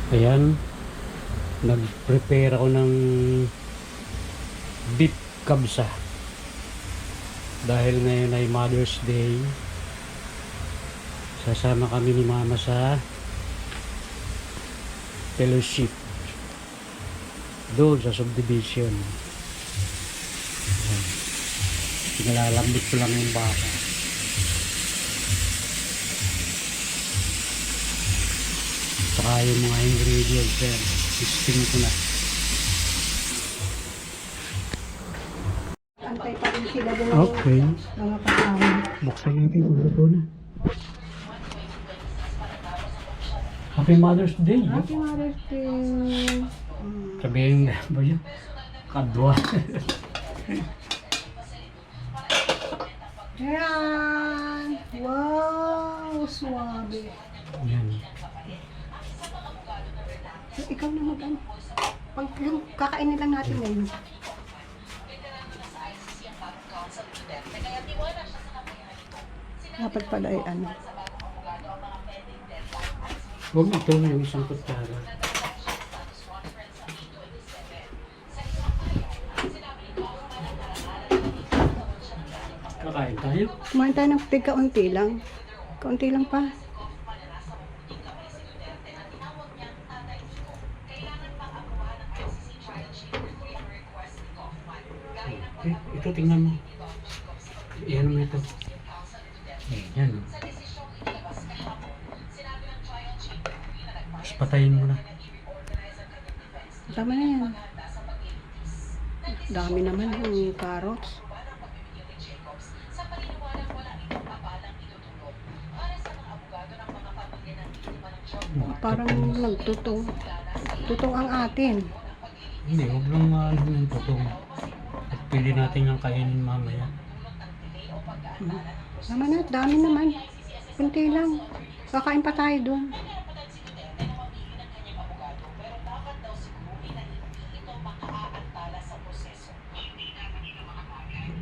Ayan, nag-prepare ako ng beef kabsa dahil ngayon ay Mother's Day. Sasama kami ni Mama sa fellowship doon sa subdivision. Ayan. Pinalalambit ko lang yung baka. Saka yung mga ingredients yan, steam ko na. Antay pa rin sila doon Okay, mga kasama. buksan natin kung luto na. Happy Mother's Day! Happy Mother's Day! Sabihin na ba yun? Kadwa. Ayan! Wow! Suwabe! Yan. So, ikaw na mag-ano. Pag yung kakainin lang natin ngayon. Dapat pala ay ano. Huwag ito yung isang kutsara. Kakain tayo? Kumain tayo ng kaunti lang. Kaunti lang pa. Ito tingnan mo. Iyan mo ito. Yan. Tapos patayin mo na. Tama na yan. Dami naman yung carrots. Parang nagtutong. Tutong ang atin. Hindi, huwag lang ano yung tutong. At pwede natin yung kainin mamaya. Tama na, dami naman. Kunti lang. Kakain pa tayo doon.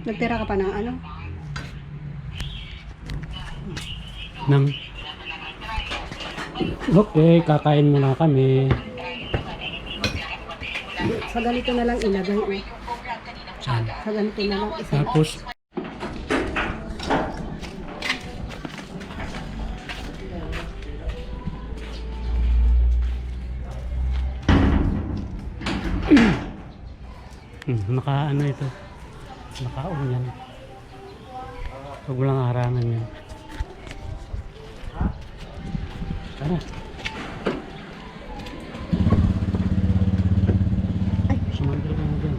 Nagtira ka pa ng ano? Okay, kakain muna kami. Sa ganito na lang ilagay. Saan? Sa ganito na lang isa. Tapos, naka ano ito, nakaon yan. Huwag mo lang harangan yan. Tara. Ay, sumandal ka na dyan.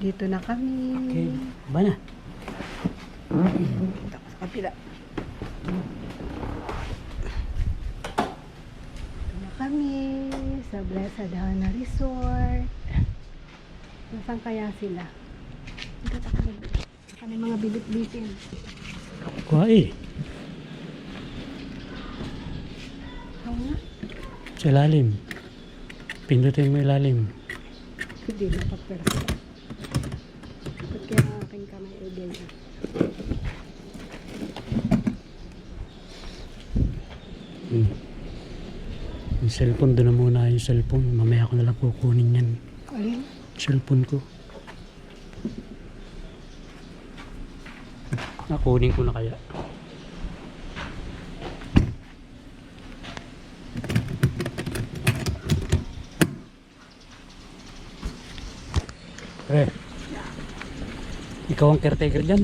Nandito na kami. Okay. Ba na? Dito ako sa kapila. Dito na kami sa Blessed Hana Resort. Nasaan kaya sila? Dito tayo. Saka may mga bilit-bitin. Kuha eh. Oo nga. Sa ilalim. Pindutin mo ilalim. Hindi na pagpersa. Ba't kaya ang aking kamay ay ganyan? Yung cellphone, doon na muna yung cellphone. Mamaya ko nalang kukunin yan. Alin? Cellphone ko. Nakunin ko na kaya. Ikaw ang caretaker dyan?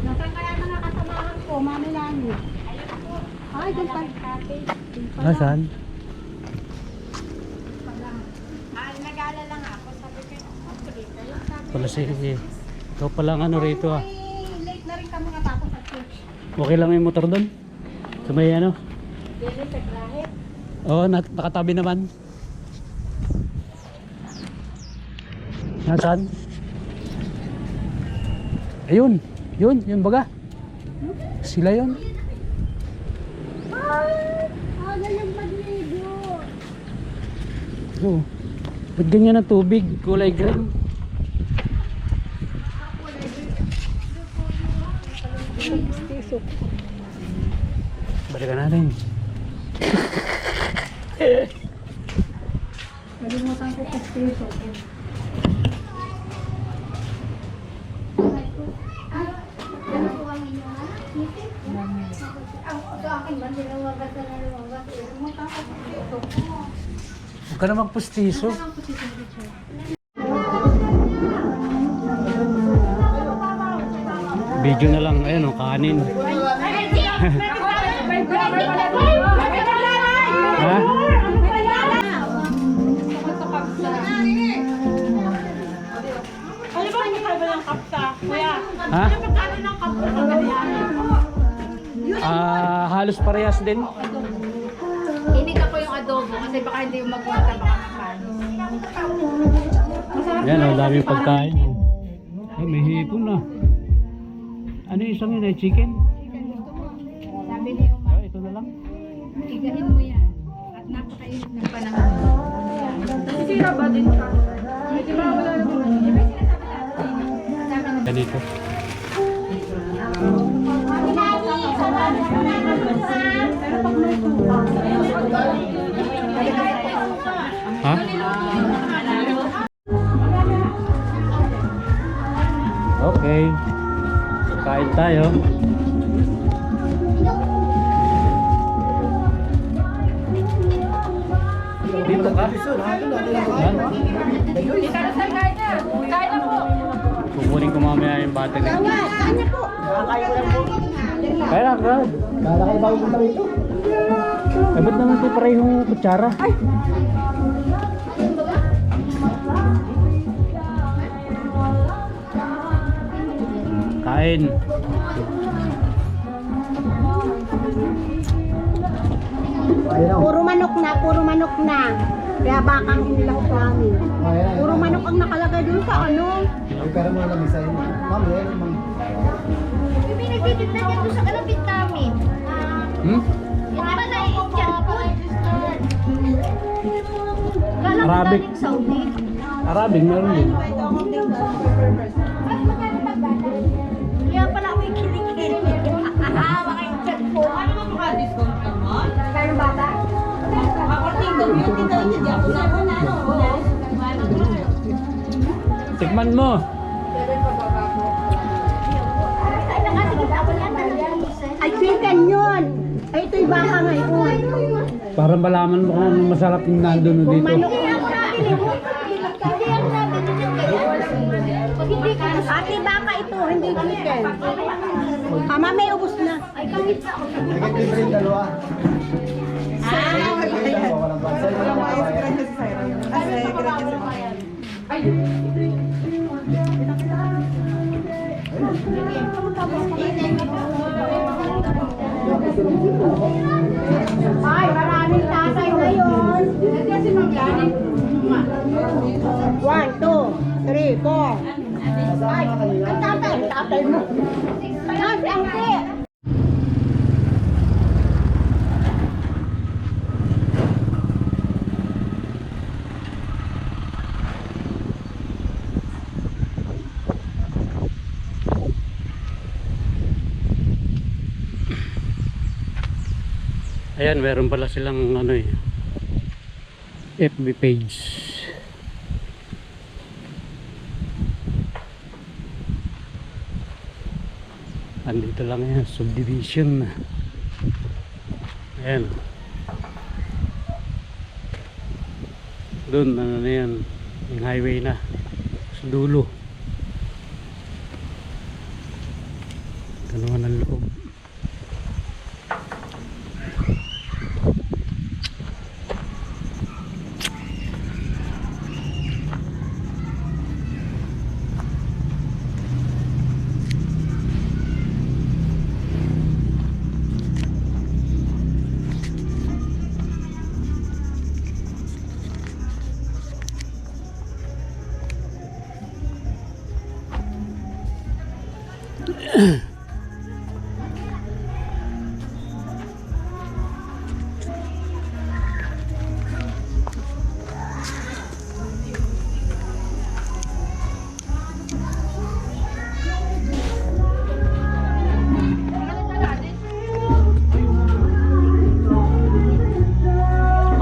Nasaan kaya mga kasamahan ko, Mami Lani? Ay, doon pa. Doon pa. Nasaan? Nag-aalala lang ako. Sabi ko, tuloy kayo. Pala sige. Ikaw pala ang ano rito ah. Late na rin kami natapos sa church. Okay lang yung motor doon? Sa may ano? Dili sa grahe. Oo, nakatabi naman. Nasaan? Ayun, yun baga. Sila yun. Ganyan magligo. Oo. Ba't ganyan ang tubig? Kulay green. Stisok. Balikan natin. Nalimutan ko sa stisok. Huwag ka na magpustiso. Video na lang, ayun o, kanin. Ha? Ano ba hindi ka ba ng kapsa? Kuya, Ha? ano magkano ng kapsa sa ganyan? Halos parehas din. Hindi ka po yung adobo kasi baka hindi yung magpunta baka makanis. Yan o, daming pagkain. Ay, may hipon na. Ano yung isang yun? Ay, chicken? Sabi ni Uma, Ito na lang. igahin mo yan. At napakainit ng panahon. Sisira ba din ka? Medyo ba wala na po? Ganito. Ha? Okay. Kain tayo. Dito ka? Kain na po! Kukunin ko mamaya yung battery. Kaya na, Brad. Kala kayo bago punta rito? Eh, ba't naman ito parehong kutsara? Kain. Puro manok na. Kaya bakang inilahok namin. Puro manok ang nakalagay dun sa ano. Ay, pero mo lang isa yun. Ma'am, yan ma'am. May nagtitinda niya doon sa kalapit namin. Hmm? Yung iba na Indian food. Kala ko Arabic. galing Saudi. Arabic, meron din. Kaya pala ako yung kilikili. Mga Indian food. Ano ba mga discount naman? Kaya bata? Tikman mo. Ay, chicken yun. Ay, ito'y baka ngayon. Para malaman mo kung anong masarap yung nandun Kung dito. manok, Hindi ka ate baka ito, hindi chicken. May ubos na. Ay, kahit sa ako. Nagkikibre yung dalawa. Walang pansel, walang kabayan. Ay, maraming tatay ngayon. Kasi manggaling. 1, 2, 3, 4. Ay, ang tatay mo. Ay, angke. Ayan, meron pala silang ano eh, FB page. Andito lang yan, subdivision na. Ayan. Doon, ano na yan, yung highway na. Sa dulo. Ito naman ang loob.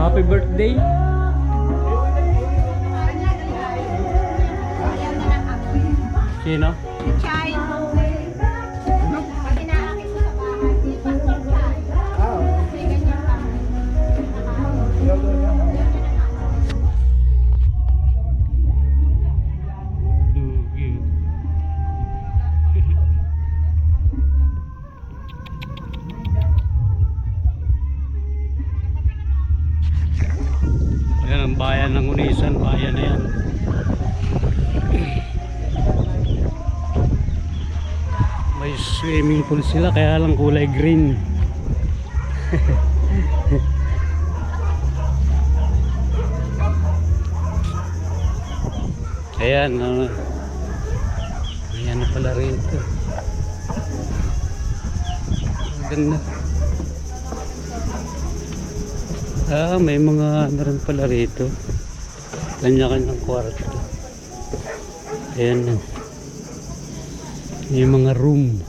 Happy birthday. Sino? Yan ang bayan ng Unisan, bayan na yan. May swimming pool sila kaya lang kulay green. Ayan, ayan na pala rito. Ganda. May mga ano rin pala rito. Kanya-kanyang kwarto. Ayan. Yung mga room.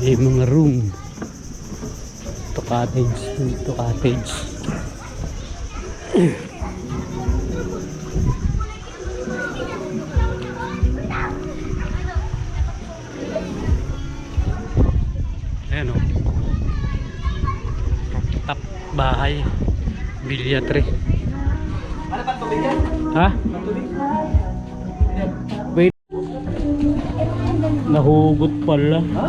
Yung mga room. Ito cottage. Ito cottage. Ayan o. Top bahay. Bilyatre. Ano ba tubig yan? Ha? Wait. Nahugot pala. Ha?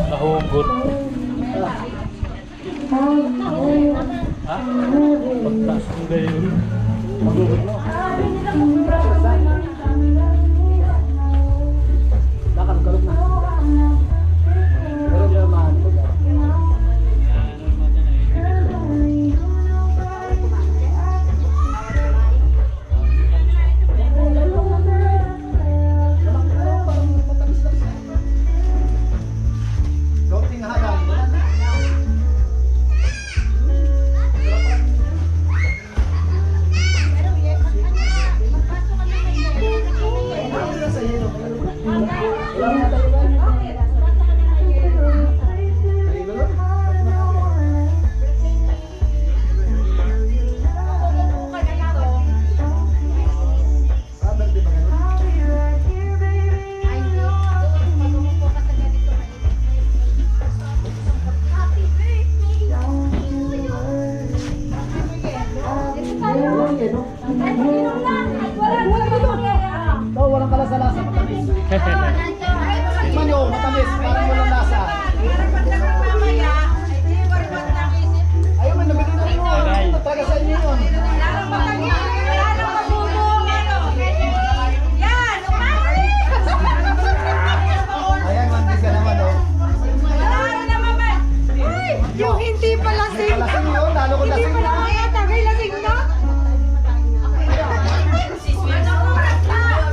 Nahugot. Ha? Pagtas ko gayon. Nakalog na. Pero di naman. Kaunting halang. no? Oo, walang kalasa-lasa, matamis. Tikman nyo, matamis, parang walang lasa. Ayaw man, nabili na mo. Talaga sa inyo yun. Ayan, mantis ka naman, oh. Yung hindi pa lasing. Lasing yun, lalo ko lasing na. Tagay lasing na.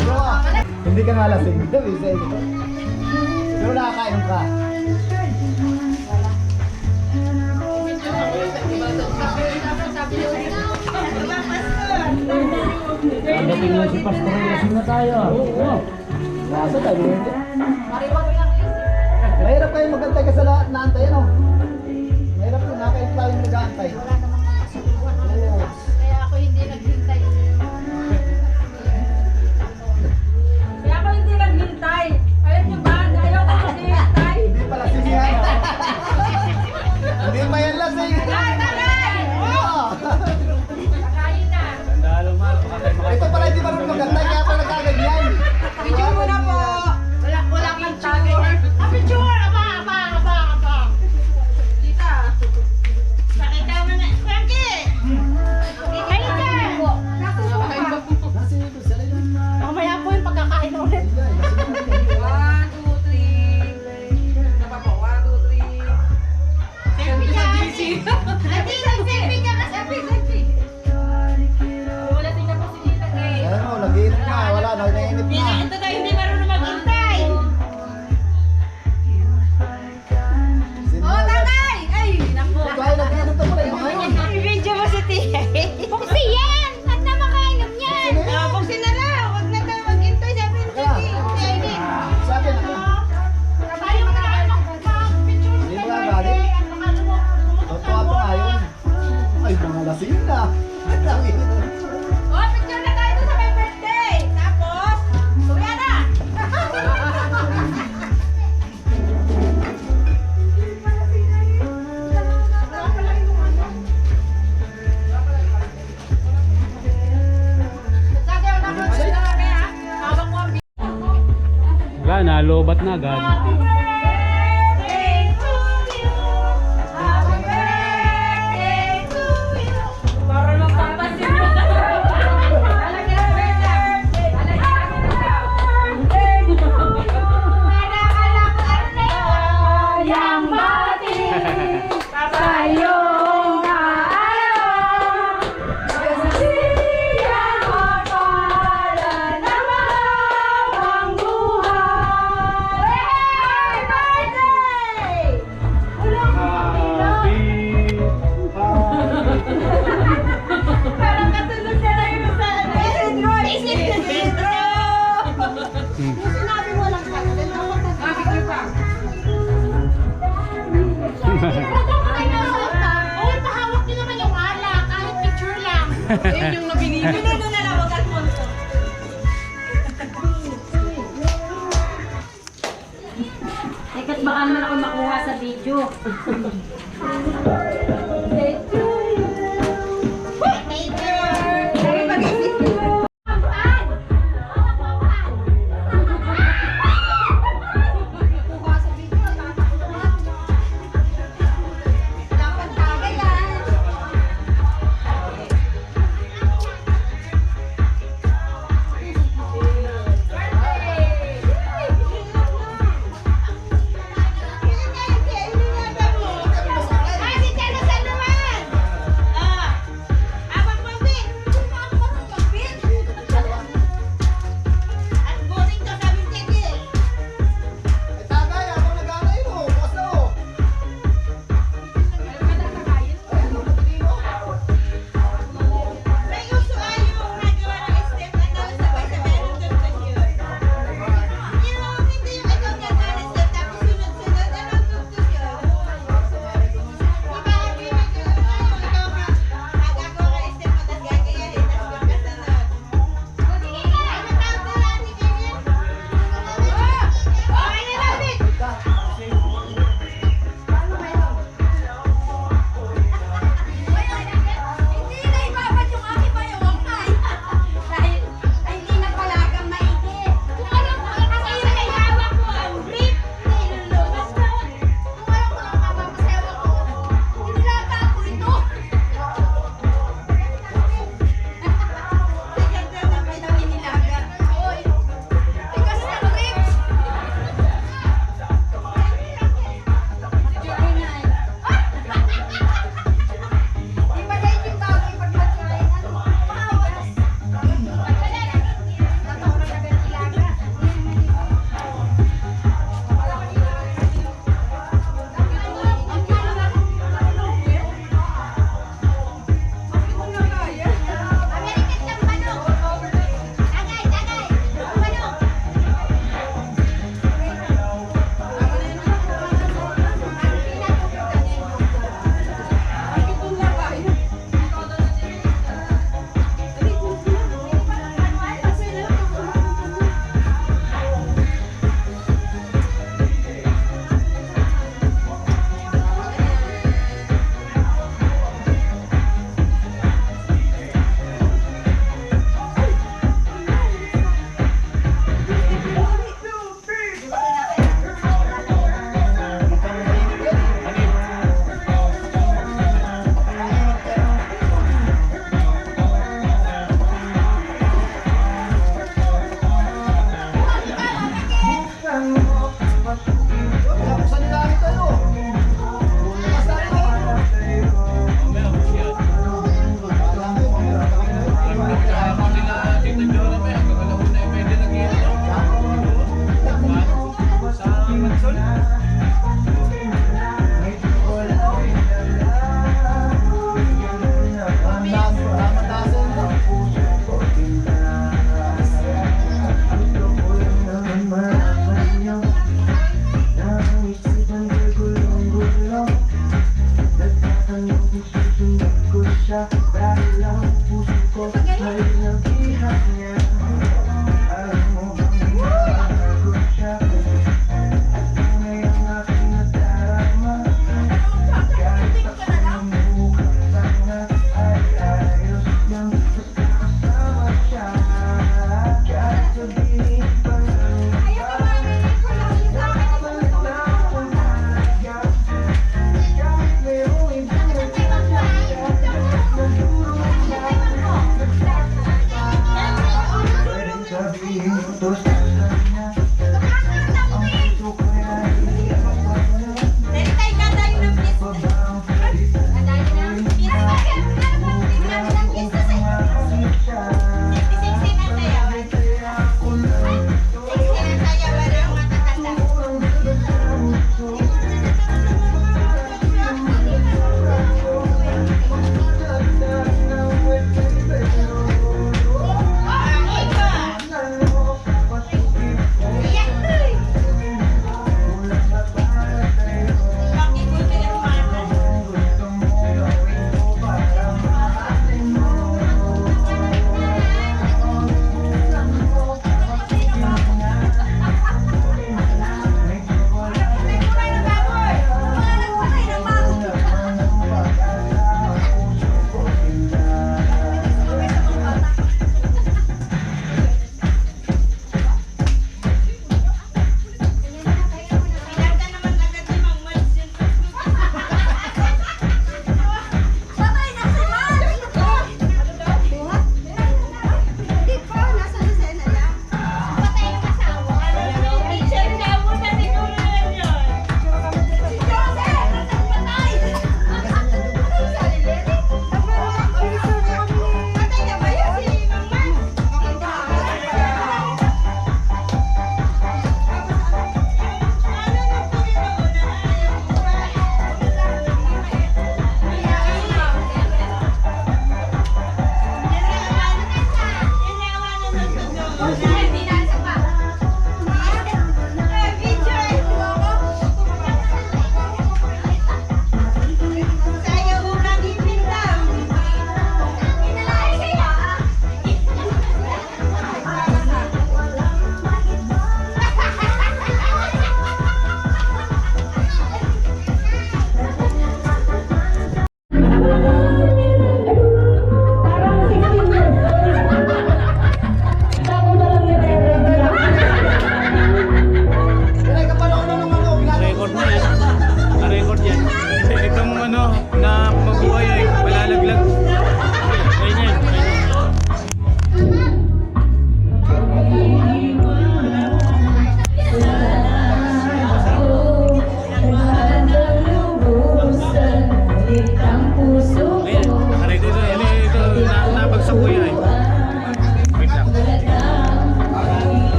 Bro, hindi ka nga lasing. Pero nakakain ka. Dating lang si Pastor, lasing na tayo. Nasa tayo. Mahirap kayo magantay ka sa naantay, ano? Mahirap yun, nakakain tayo nag-aantay. Oo. Kaya ako hindi naghintay. Alam niyo ba? Ayaw ko maghintay. Hindi pala sisihan. Hindi pa yan lasing. Oo. Kakain na. Ito pala hindi marunong magantay, kaya pala nagkaganyan. Picture mo na po. Wala kang tagay. Picture! Aba. Tita. Pakita mo na. Frankie! Halika! Nasa ito, sa rin. Mamaya po yung pagkakain ulit. 1, 2, 3. Ano pa po? 1, 2, 3. Selfie ka! Ate, selfie ka! Selfie! Wala tingnan po si Tita eh. Ayan mo, nag-iinit na, wala, nag-iinit na. Ito tayo hindi marunong maghintay. Oh, tagay! Ay, naku. Ito ay nag-iinit na pala yung ngayon. I-video mo si Tia. Buksi yan! At na makainom yan! Buksi na lang! Huwag na tayo maghintay. Sabi ni Kaya, Tia. sa akin, ako. Tayo na mag-picture Hindi mo nga galit. Totoo pa nga yun. Ay, mga lasing na. Ang init. Oh, picture na tayo sa my birthday! Tapos, kuya na! Sabi ako na picture na kami ha. Hawak mo ang Wala, nalobat na agad. Happy birthday to you. Happy birthday to you. Para lang papansin mo. Alagyan na birthday. Alagyan na birthday to you. Anak-anak at yang bati. Sa'yo na araw. Kasasiyan mo para na mahabang buhay. Happy birthday! Walang parang katulog na lang yung sa Isidro! Isidro! Sinabi mo lang sa akin. Picture pa. Oo, pahawak nyo naman yung ala. Kahit picture lang. Yun yung nabinili. Pinino na lang, wag Alfonso. Teka't baka naman ako makuha sa video. Ay, si Chelo San naman!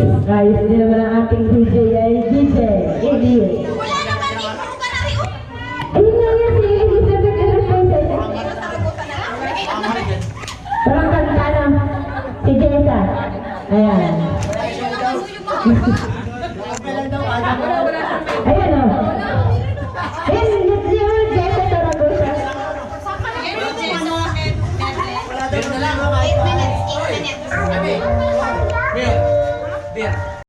Ayos din naman ang ating DJ ay DJ. Idiot. Wala naman din. Puro ka na rin. Ayun nga yan, si Elizabeth Enterprises. Parang kanta na. Si Jessa. Ayan. Wala daw.